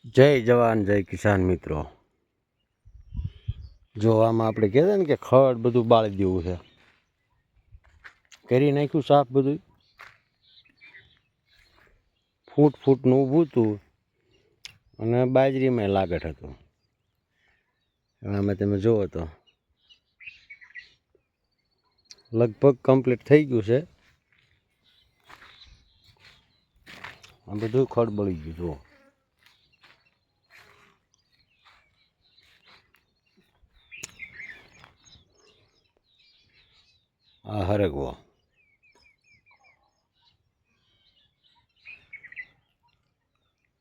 જય જવાન જય કિસાન મિત્રો। જો આમાં આપણે કહેતા ને કે ખડ બધું બાળી દેવું છે, કરી નાખ્યું સાફ બધું, ફૂટ ફૂટનું ઊભું હતું અને બાજરીમાં લાગટ હતો। આમાં તમે જુઓ તો લગભગ કમ્પ્લીટ થઈ ગયું છે, આ બધું ખડ બળી ગયું જુઓ। આ હરગવો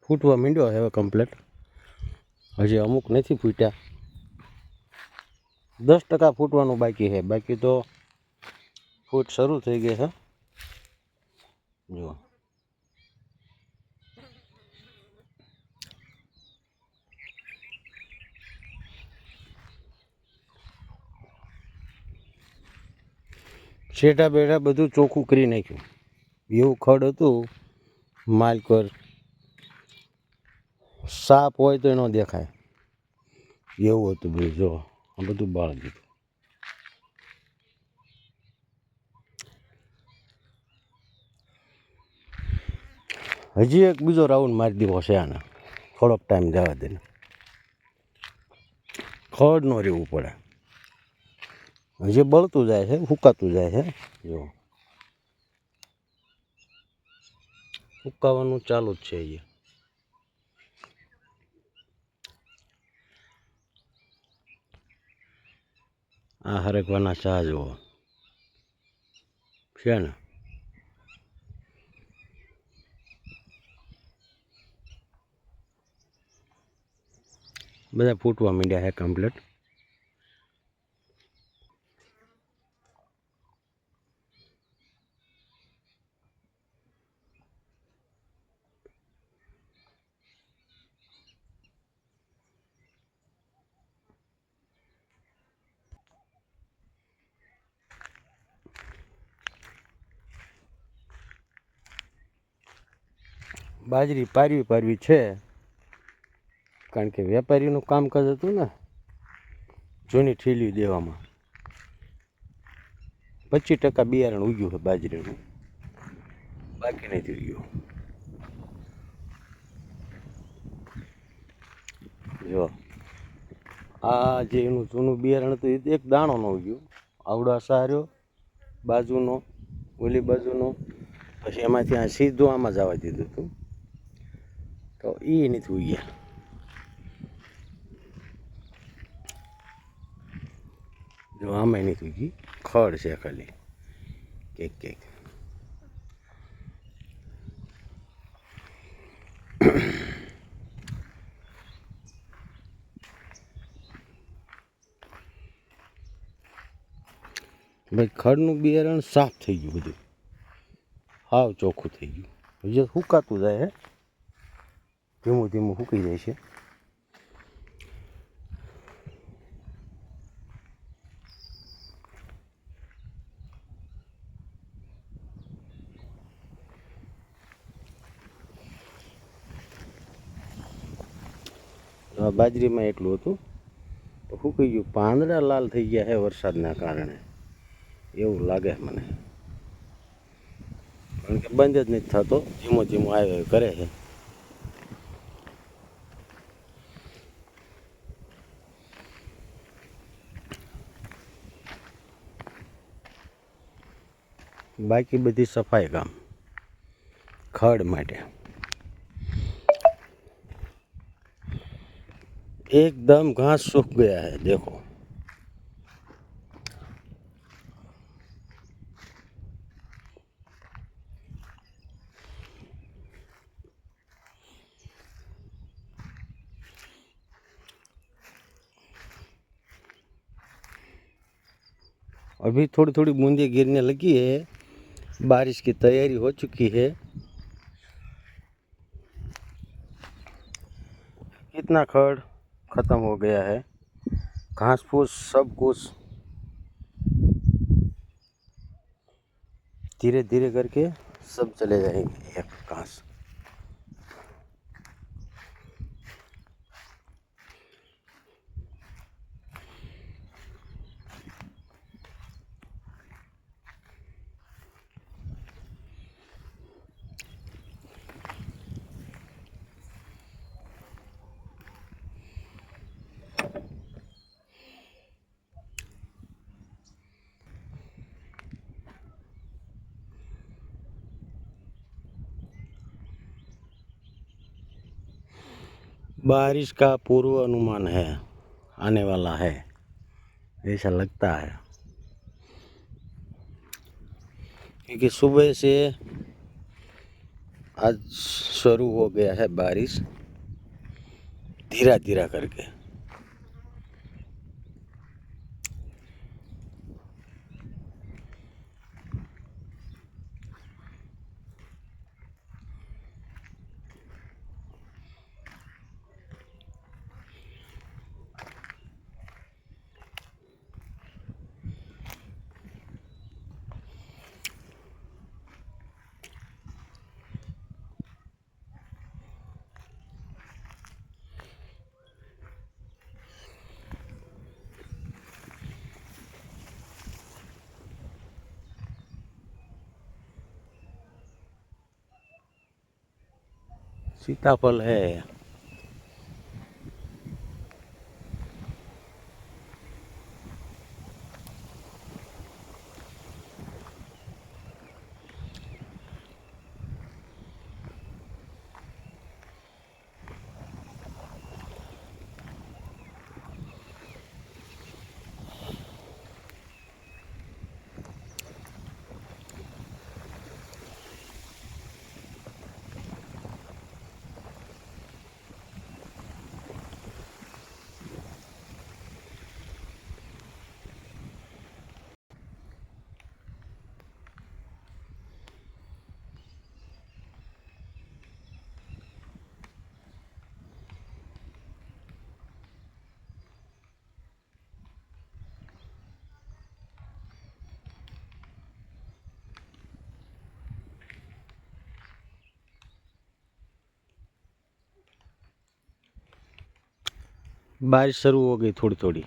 ફૂટવા માંડ્યો હવે કમ્પ્લીટ, હજી અમુક નથી ફૂટ્યા, 10% ફૂટવાનું બાકી છે, બાકી તો ફૂટ શરૂ થઈ ગઈ છે જુઓ। શેઠા બેઠા બધું ચોખ્ખું કરી નાખ્યું, એવું ખડ હતું માલ કર સાપ હોય તો એનો દેખાય એવું હતું બધું। જો આ બધું બાળી દીધું। હજી એક બીજો રાઉન્ડ મારી દેવો છે આને, થોડોક ટાઈમ જવા દે, ખડ ન રહેવું પડે, હજી બળતું જાય છે, ફૂંકાતું જાય છે, જો ફૂંકાવાનું ચાલુ જ છે અહીંયા। આ હરગવાના ચા જુઓ છે ને, બધા ફૂટવા માંડ્યા છે કમ્પ્લીટ। બાજરી પારવી છે, કારણ કે વેપારીનું કામકાજ હતું ને, જૂની ઠીલી દેવામાં 25% બિયારણ ઉગ્યું છે બાજરીનું, બાકી નથી ઉગ્યું। જો આ જે એનું જૂનું બિયારણ હતું એ એક દાણો ન ઉગ્યું, આવડા સાર્યો બાજુનો, ઓલી બાજુનો, પછી એમાંથી આ સીધું આમાં જવા દીધું હતું, તો એ નથી ઉગ્યા। જો આમાં નથી ઉગી, ખડ છે ખાલી કેક કેક। ભાઈ ખડનું બિયારણ સાફ થઈ ગયું બધું, હાવ ચોખ્ખું થઈ ગયું, હજી સુકાતું જાય હે, ધીમું ધીમું સૂકી જાય છે। બાજરીમાં એટલું હતું તો સૂકી ગયું, પાંદડા લાલ થઈ ગયા છે વરસાદના કારણે, એવું લાગે મને, કારણ કે બંધ જ નથી થતો, ધીમો ધીમો આવે કરે છે। બાકી બધી સફાઈ કામ ખડ માટે, एकदम घास सूख गया है देखो। अभी थोड़ी थोड़ी बूंदें गिरने लगी है, बारिश की तैयारी हो चुकी है। कितना खड़ खत्म हो गया है, घास फूस सब कुछ धीरे धीरे करके सब चले जाएंगे एक घास। बारिश का पूर्व अनुमान है, आने वाला है, ऐसा लगता है। क्योंकि सुबह से आज शुरू हो गया है बारिश, धीरा धीरा करके। सीताफल है। बारिश शुरू हो गई थोड़ी थोड़ी।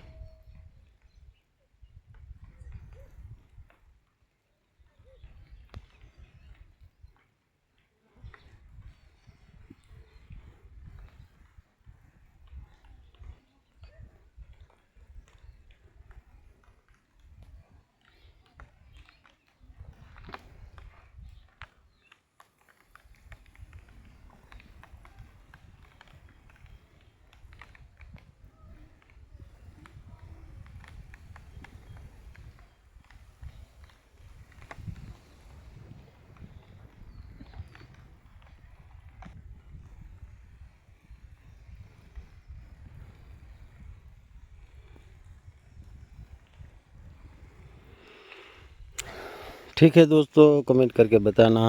ठीक है दोस्तों, कमेंट करके बताना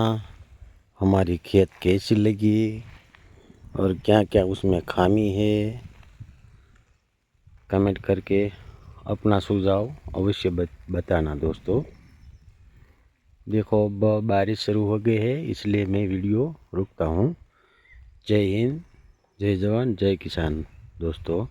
हमारी खेत कैसी लगी और क्या क्या उसमें खामी है। कमेंट करके अपना सुझाव अवश्य बताना दोस्तों। देखो अब बारिश शुरू हो गई है, इसलिए मैं वीडियो रुकता हूँ। जय हिंद, जय जवान, जय किसान दोस्तों।